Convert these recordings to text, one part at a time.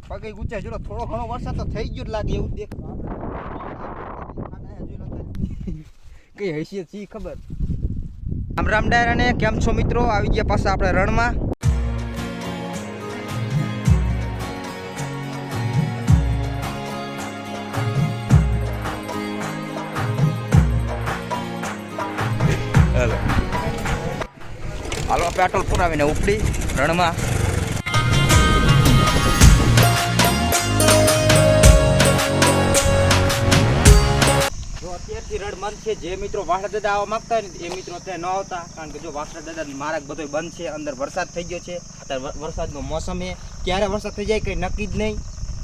પગે ગુચા જોડો થોડો ઘણો વરસાદ તો થઈ ગયો જ લાગે એવું દેખ કઈ હૈસિયત છે ખબર. રામ રામ ડાયરા ને કેમ છો મિત્રો? આવી ગયા પાછા આપણે રણમાં. હાલો પેટ્રોલ પુરાવીને ઉપડી રણમાં. અત્યારથી રણ બંધ છે. જે મિત્રો વાસણા દાદા આવવા માંગતા હોય ને એ મિત્રો ત્યાં ન આવતા, કારણ કે જો વાસણા દાદા માર્ગ બધો બંધ છે. અંદર વરસાદ થઈ ગયો છે. અત્યારે વરસાદનો મોસમ છે, ક્યારે વરસાદ થઈ જાય કંઈ નક્કી જ નહીં.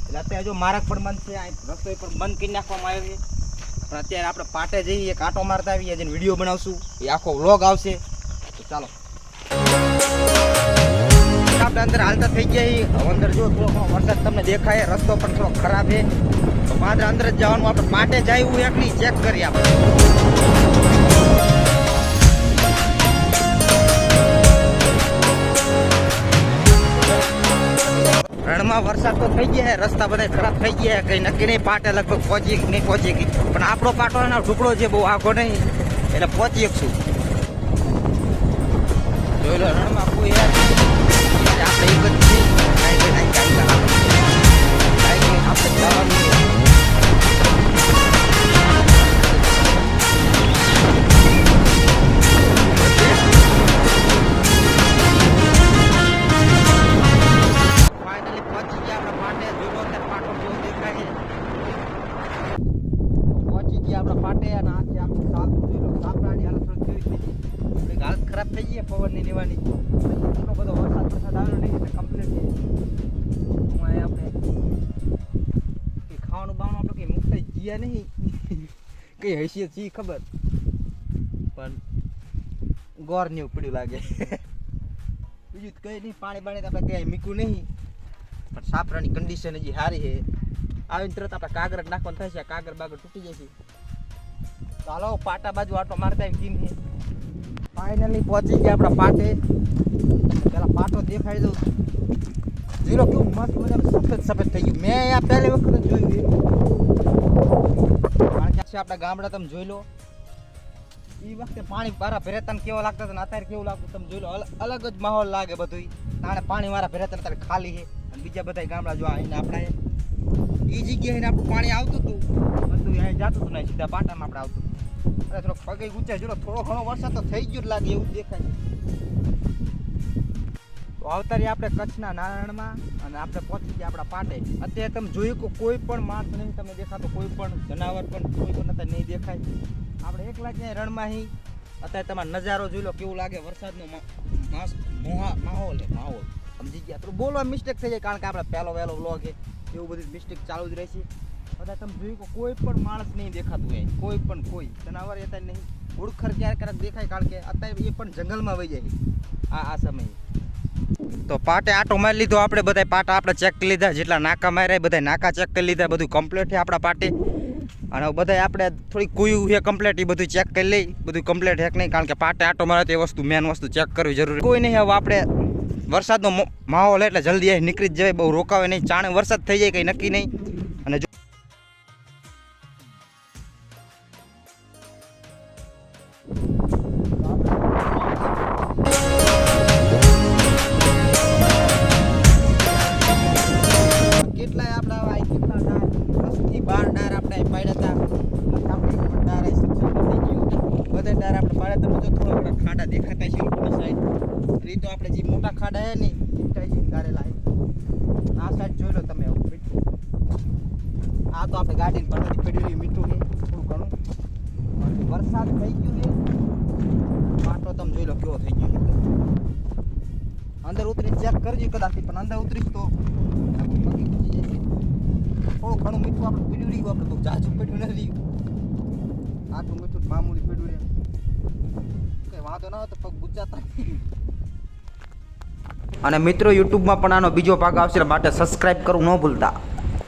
એટલે અત્યારે જો માર્ગ પણ બંધ છે, રસ્તો પણ બંધ કરી નાખવામાં આવ્યો છે. પણ અત્યારે આપણે પાટે જઈએ, એક આંટો મારતા આવીએ, જેને વિડીયો બનાવશું, એ આખો વ્લોગ આવશે. તો ચાલો આપણે અંદર હાલતા થઈ ગયા. અંદર જો થોડો ઘણો વરસાદ તમને દેખાય, રસ્તો પણ થોડો ખરાબ છે. તો માત્ર અંદર જ જવાનું. આપણે પાટે જાય એવું એકલી ચેક કરી આપણે. રણમાં વરસાદ તો થઈ ગયા, રસ્તા બધા ખરાબ થઈ ગયા, કઈ નક્કી નહીં. પાટે લગભગ પહોંચી નહીં પહોંચી ગઈ, પણ આપણો પાટો એનો ટુકડો છે, બહુ આગો નહીં, એટલે પહોંચી શકશું. જોઈ લો રણમાં કોઈ આપણે એક જ છે, આપણે જવાનું. ખરાબ થઈ ગઈ પવનની લેવાની. એટલો બધો વરસાદ આવ્યો નહીં એટલે કમ્પ્લીટ છે. આપણે કંઈ ખાવાનું બાવાનું આપણે કંઈ મુકતા ગયા નહીં, કઈ હૈસિયત છે ખબર, પણ ગોર ને એવું પડ્યું લાગે. બીજું કંઈ નહીં, પાણી બાણી તો આપણે ક્યાંય મૂક્યું નહીં, પણ સાપરાની કન્ડિશન હજી સારી છે. આવીને તરત આપણે કાગર જ નાખવાનું થાય છે, કાગર બાગર તૂટી જાય છે. તો હાલો પાટા બાજુ આટો મારતા એમ કેમ છે. ફાઇનલી પહોંચી ગયા આપણા પાટે. પેલા પાટો દેખાડી દઉં. જીરો કેવું મસ્ત મજા સફેદ સફેદ થઈ ગયું. મેં અહીંયા પહેલી વખત જોયું. કારણ કે છે આપણા ગામડા તમે જોઈ લો. એ વખતે પાણી મારા ભેરેતાને કેવો લાગતા હતા, અત્યારે કેવું લાગતું તમે જોઈ લો. અલગ જ માહોલ લાગે બધું. તાણે પાણી મારા ભેરેતા અત્યારે ખાલી છે, અને બીજા બધા ગામડા જો આવીને આપણા એ જગ્યાએ આપણું પાણી આવતું હતું, બધું અહીં જતું હતું ને સીધા પાટામાં આપણે આવતું. અરે થોડો પગે ઊંચા જોડો થોડો ઘણો વરસાદ તો થઈ ગયો જ લાગે એવું દેખાય. તો આવતારી આપણે કચ્છના નારણમાં, અને આપણે પહોંચી ગયા આપણા પાટે. અત્યારે તમે જોયું કે કોઈ પણ માણસ નહીં તમે દેખાતો, કોઈ પણ જનાવર પણ કોઈ પણ અત્યારે નહીં દેખાય. આપણે એકલા જ રણમાં અહીં. અત્યારે તમારો નજારો જોઈ લો કેવું લાગે. વરસાદનો માહોલ સમજી ગયા. થોડું બોલવા મિસ્ટેક થઈ જાય, કારણ કે આપણે પહેલો વહેલો વ્લોગ છે, એવું બધું મિસ્ટેક ચાલુ જ રહેશે. બધા તમે જોયું કે કોઈ પણ માણસ નહીં દેખાતું હોય, કોઈ પણ કોઈ જનાવર અત્યારે નહીં. ઉડખર ક્યારેક ક્યારેક દેખાય, કારણ કે અત્યારે એ પણ જંગલમાં વહી જાય આ સમયે. તો પાટે આટો મારી લીધો આપણે બધા. પાટા આપણે ચેક કરી લીધા, જેટલા નાકા માર્યા બધા નાકા ચેક કરી લીધા, બધું કમ્પ્લીટ છે આપણા પાટે. અને બધા આપણે થોડી કુયું છે કમ્પ્લીટ, એ બધું ચેક કરી લઈ, બધું કમ્પ્લીટ છે કે નહીં, કારણ કે પાટે આટો મારે તો એ વસ્તુ મેન વસ્તુ ચેક કરવી જરૂરી. કોઈ નહીં. હવે આપણે વરસાદનો માહોલ એટલે જલ્દી અહીં નીકળી જ જવાય, બહુ રોકાવે નહીં. ચાણે વરસાદ થઈ જાય કંઈ નક્કી નહીં. અને કેટલાય આપણા કેટલા ડાર 10 થી 12 ડાર આપણે પાડ્યા હતા. ડાર થઈ ગયું બધા ડાર આપણે પાડ્યા હતા. બધો થોડો થોડા ખાડા દેખાતા છે ઉપરની સાઈડ. એ તો આપણે જે મોટા ખાડા છે ને ઈટાઈ ગારેલા. આ સાઈડ જોઈ લો તમે. મીઠું આ તો આપણે ગાડીને ભરવાથી પડ્યું મીઠું છે થોડું ઘણું. વરસાદ થઈ ગયું છે, પાટો તમે જોઈ લો કેવો થઈ ગયો. અંદર ઉતરી ચેક કરજો કદાચ, પણ અંદર ઉતરીશ તો થોડું ઘણું મીઠું આપણે પીડ્યું રહ્યું. આપણે તો જાજુ પીડ્યું નથી, આટલું મીઠું મામૂલી પીડ્યું રહે. કઈ વાંધો ના હોય તો પગ ગુજાતા. અને મિત્રો યુટ્યુબમાં પણ આનો બીજો ભાગ આવશે, માટે સબસ્ક્રાઈબ કરવું ન ભૂલતા.